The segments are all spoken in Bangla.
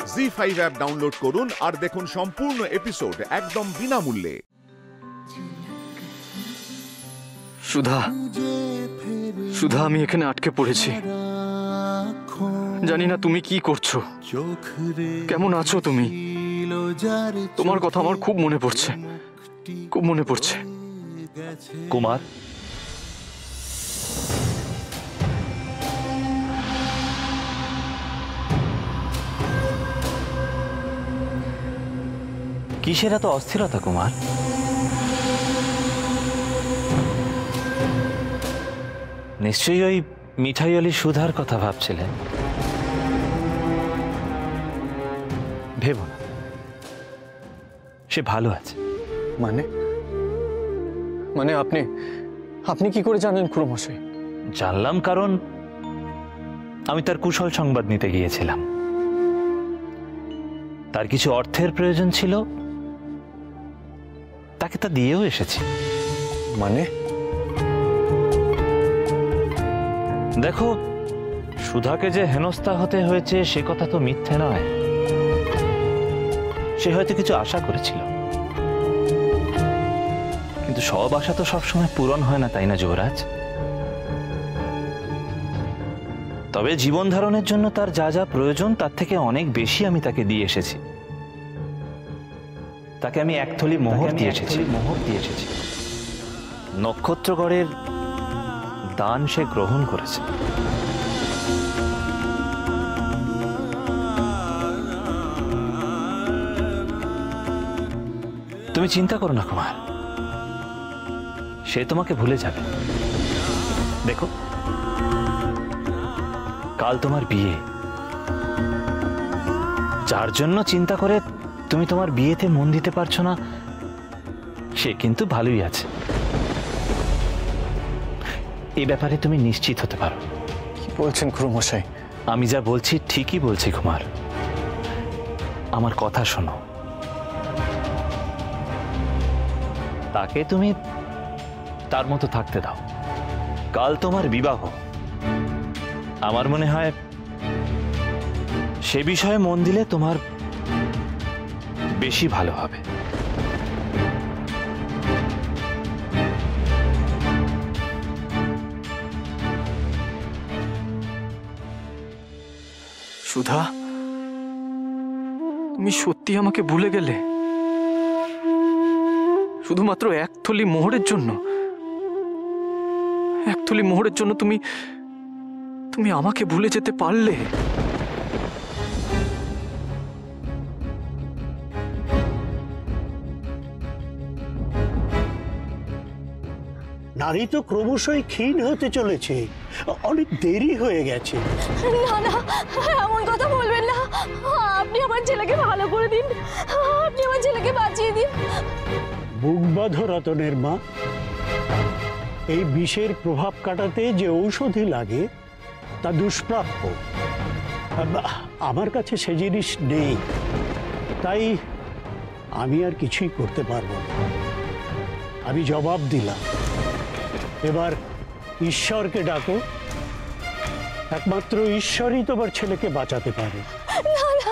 জি5 অ্যাপ ডাউনলোড করুন আর দেখুন সম্পূর্ণ এপিসোড একদম বিনামূল্যে। সুধা, সুধা, আমি এখানে আটকে পড়েছি। জানি না তুমি কি করছো, কেমন আছো তুমি। তোমার কথা আমার খুব মনে পড়ছে, খুব মনে পড়ছে। কুমার, কিসের এত অস্থিরতা কুমার? নিশ্চয়ই ওই মিঠাইওয়ালি সুধার কথা ভাবছিলেন। ভেবো না, সে ভালো আছে। মানে মানে আপনি আপনি কি করে জানেন খুড়োমশাই? জানলাম কারণ আমি তার কুশল সংবাদ নিতে গিয়েছিলাম। তার কিছু অর্থের প্রয়োজন ছিল, তাকে তা দিয়েও এসেছি। মানে দেখো, সুধাকে যে হেনস্থা হতে হয়েছে সে কথা তো মিথ্যে নয়। সে হয়তো কিছু আশা করেছিল, কিন্তু সব আশা তো সবসময় পূরণ হয় না, তাই না যুবরাজ? তবে জীবন ধারণের জন্য তার যা যা প্রয়োজন তার থেকে অনেক বেশি আমি তাকে দিয়ে এসেছি। তাকে আমি এক থলি মোহর দিয়ে এসেছি। নক্ষত্রগড়ের দান সে গ্রহণ করেছে। তুমি চিন্তা করো না কুমার, সে তোমাকে ভুলে যাবে। দেখো, কাল তোমার বিয়ে। যার জন্য চিন্তা করে তুমি তোমার বিয়েতে মন দিতে পারছো না, সে কিন্তু ভালোই আছে। এই ব্যাপারে তুমি নিশ্চিত হতে পারো। কি বলছেন খুড়োমশাই? আমি যা বলছি ঠিকই বলছি কুমার, আমার কথা শোনো। তাকে তুমি তার মতো থাকতে দাও। কাল তোমার বিবাহ, আমার মনে হয় সে বিষয়ে মন দিলে তোমার বেশি ভালো হবে। সুধা, তুমি সত্যি আমাকে ভুলে গেলে? শুধুমাত্র এক থলি মোহরের জন্য? এক থলি মোহরের জন্য তুমি তুমি আমাকে ভুলে যেতে পারলে? নারী তো ক্রমশই ক্ষীণ হতে চলেছে, অনেক দেরি হয়ে গেছে। না না, এমন কথা বলবেন না। আপনি আমার ছেলেকে ভালো করে দিন, আপনি আমার ছেলেকে বাঁচিয়ে দিন। বুক বাঁধো রতনের মা, এই বিষের প্রভাব কাটাতে যে ঔষধি লাগে তা দুষ্প্রাপ্য। আমার কাছে সে জিনিস নেই, তাই আমি আর কিছুই করতে পারবো না। আমি জবাব দিলাম, এবার ঈশ্বরকে ডাকো। একমাত্র ঈশ্বরই তোমার ছেলেকে বাঁচাতে পারে। না না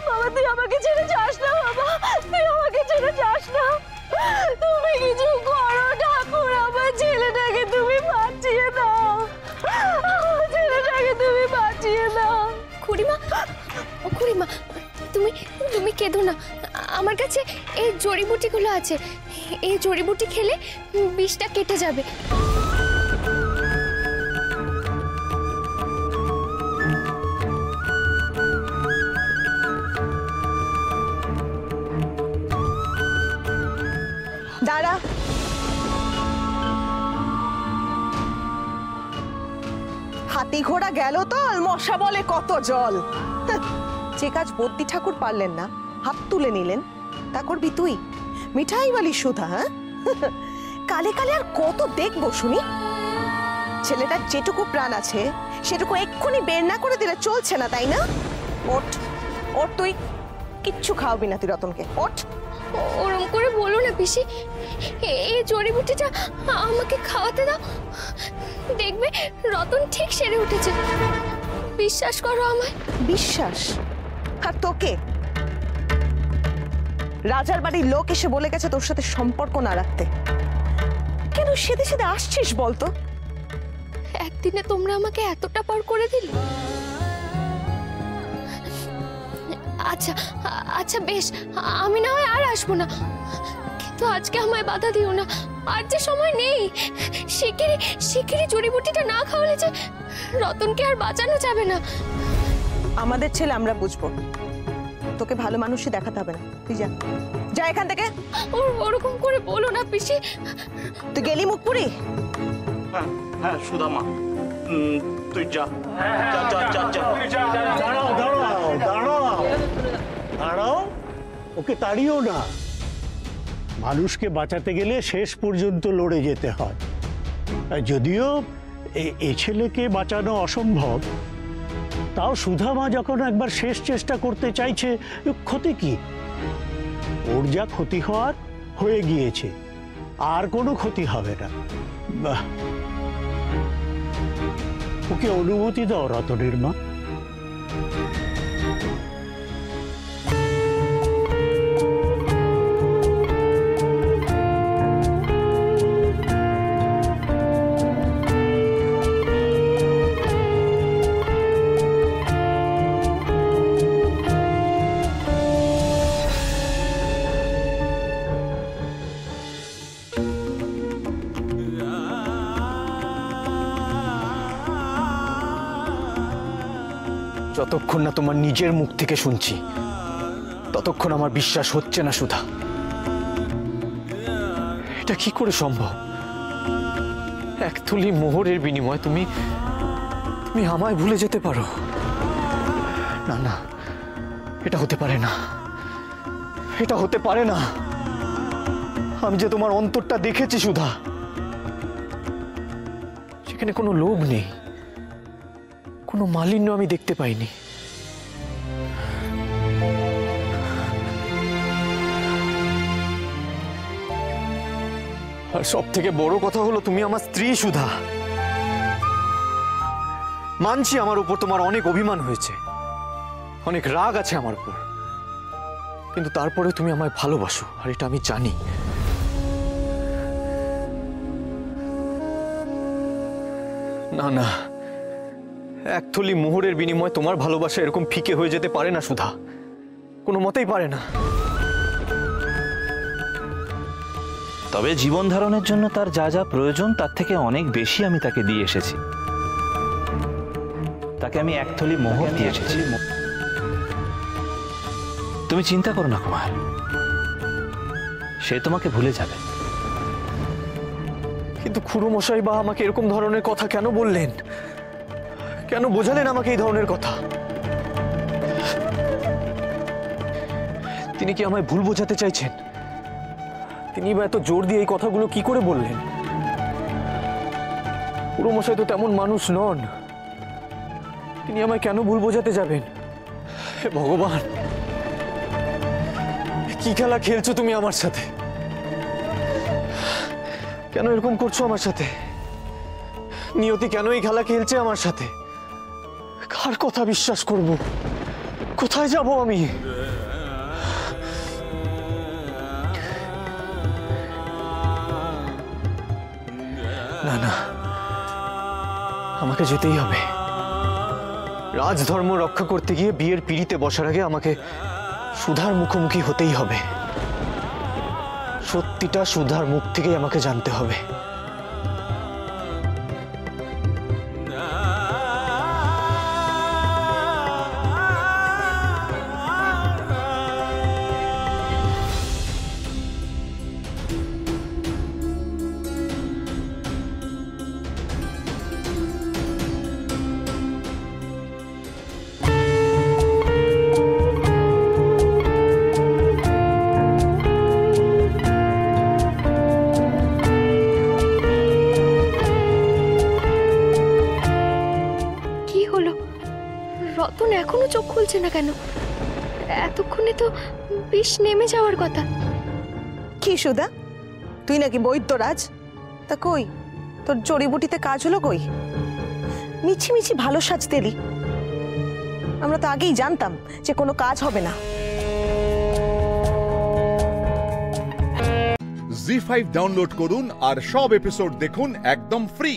বাবা, তুই আমাকে ছেড়ে যাস না। বাবা, তুই আমাকে ছেড়ে যাস না। তুমি কিছু করো ঠাকুর, আমার ছেলেটাকে তুমি বাঁচিয়ে দাও। আমার ছেলেটাকে তুমি বাঁচিয়ে দাও। খুড়িমা, ও খুড়িমা, তুমি তুমি কেঁদো না। আমার কাছে এই জড়িবুটিগুলো আছে, এই জড়িবুটি খেলে বিষটা কেটে যাবে। দাঁড়া, হাতি ঘোড়া গেল তো মশা বলে কত জল। যে কাজ বদ্যি ঠাকুর পারলেন না, হাত তুলে নিলেন, তা করবি তুই? মিঠাইওয়ালি সুধা, হ্যাঁ? কালে কালে আর কত দেখবো শুনি? ছেলেটার যেটুকু প্রাণ আছে সেটুকু এক্ষুনি বের না করে দিলে চলছে না, তাই না? ওঠ ওঠ, তুই কিচ্ছু খাওয়াবি না তুই রতনকে, ওঠ। ওরম করে বলো না পিসি, এই জড়িবুটিটা আমাকে খাওয়াতে দাও, দেখবে রতন ঠিক সেরে উঠেছে। বিশ্বাস করো আমায়। বিশ্বাস? আর তোকে রাজার বাড়ির লোক এসে বলে গেছে তোর সাথে সম্পর্ক না রাখতে। কেন সেদে সেদে আসছিস বলতো? একদিনে তোমরা আমাকে এতটা পার করে দিলে। আচ্ছা আচ্ছা বেশ, আমি না হয় আর আসবো না, কিন্তু আজকে আমায় বাধা দিও না। আর যে সময় নেই, শিগগিরই শিগগিরই জড়িবুটিটা না খাওয়ালে যে রতনকে আর বাঁচানো যাবে না। আমাদের ছেলে আমরা বুঝবো, তোকে ভালো মানুষই দেখাতে হবে না। তুই যা, যা এখান থেকে। ওরকম করে বলো না পিসি। তুই গেলি মুখপুরি? হ্যাঁ সুধা মা, তুই যা। দাঁড়াও দাঁড়াও দাঁড়াও দাঁড়াও, ওকে তাড়িও না। মানুষকে বাঁচাতে গেলে শেষ পর্যন্ত লড়ে যেতে হয়। যদিও এ ছেলেকে বাঁচানো অসম্ভব, তাও সুধা মা যখন একবার শেষ চেষ্টা করতে চাইছে, ক্ষতি কি? ওর যা ক্ষতি হওয়ার হয়ে গিয়েছে, আর কোনো ক্ষতি হবে না। ওকে অনুমতি দাও রতনের মা। যতক্ষণ না তোমার নিজের মুখ থেকে শুনছি, ততক্ষণ আমার বিশ্বাস হচ্ছে না সুধা। এটা কি করে সম্ভব? এক থলি মোহরের বিনিময়ে তুমি তুমি আমায় ভুলে যেতে পারো? না না, এটা হতে পারে না, এটা হতে পারে না। আমি যে তোমার অন্তরটা দেখেছি সুধা, সেখানে কোনো লোভ নেই, কোনো মালিন্য আমি দেখতে পাইনি। আর সব থেকে বড় কথা হলো, তুমি আমার স্ত্রী সুধা। মানছি আমার উপর তোমার অনেক অভিমান হয়েছে, অনেক রাগ আছে আমার উপর, কিন্তু তারপরে তুমি আমায় ভালোবাসো, আর এটা আমি জানি। না না, এক থলি মোহরের বিনিময়ে তোমার ভালোবাসা এরকম ফিকে হয়ে যেতে পারে না সুধা, কোনো মতেই পারে না। তবে জীবন ধারণের জন্য তার যা যা প্রয়োজন তার থেকে অনেক বেশি আমি তাকে দিয়ে এসেছি। তাকে আমি এক থলি মোহর দিয়ে এসেছি। তুমি চিন্তা করো না কুমার, সে তোমাকে ভুলে যাবে। কিন্তু খুড়ো মশাই বা আমাকে এরকম ধরনের কথা কেন বললেন? কেন বোঝালেন আমাকে এই ধরনের কথা? তিনি কি আমায় ভুল বোঝাতে চাইছেন? তিনি বা এত জোর দিয়ে এই কথাগুলো কি করে বললেন? খুড়ো মশাই তো তেমন মানুষ নন, তিনি আমায় কেন ভুল বোঝাতে যাবেন? হে ভগবান, কি খেলা খেলছো তুমি আমার সাথে? কেন এরকম করছো আমার সাথে? নিয়তি কেন এই খেলা খেলছে আমার সাথে? কার কথা বিশ্বাস করব? কোথায় যাব আমি? না না, আমাকে যেতেই হবে। রাজধর্ম রক্ষা করতে গিয়ে বিয়ের পিঁড়িতে বসার আগে আমাকে সুধার মুখোমুখি হতেই হবে। সত্যিটা সুধার মুখ থেকেই আমাকে জানতে হবে। রতন এখনো চোখ খুলছে না কেন? এতক্ষণে তো বিষ নেমে যাওয়ার কথা। কি সুধা, তুই নাকি বৈদ্যরাজ? তা কই তোর জড়িবুটিতে কাজ হলো কই? মিছি মিছি ভালো সাজতে এলি, আমরা তো আগেই জানতাম যে কোনো কাজ হবে না। জি5 ডাউনলোড করুন আর সব এপিসোড দেখুন একদম ফ্রি।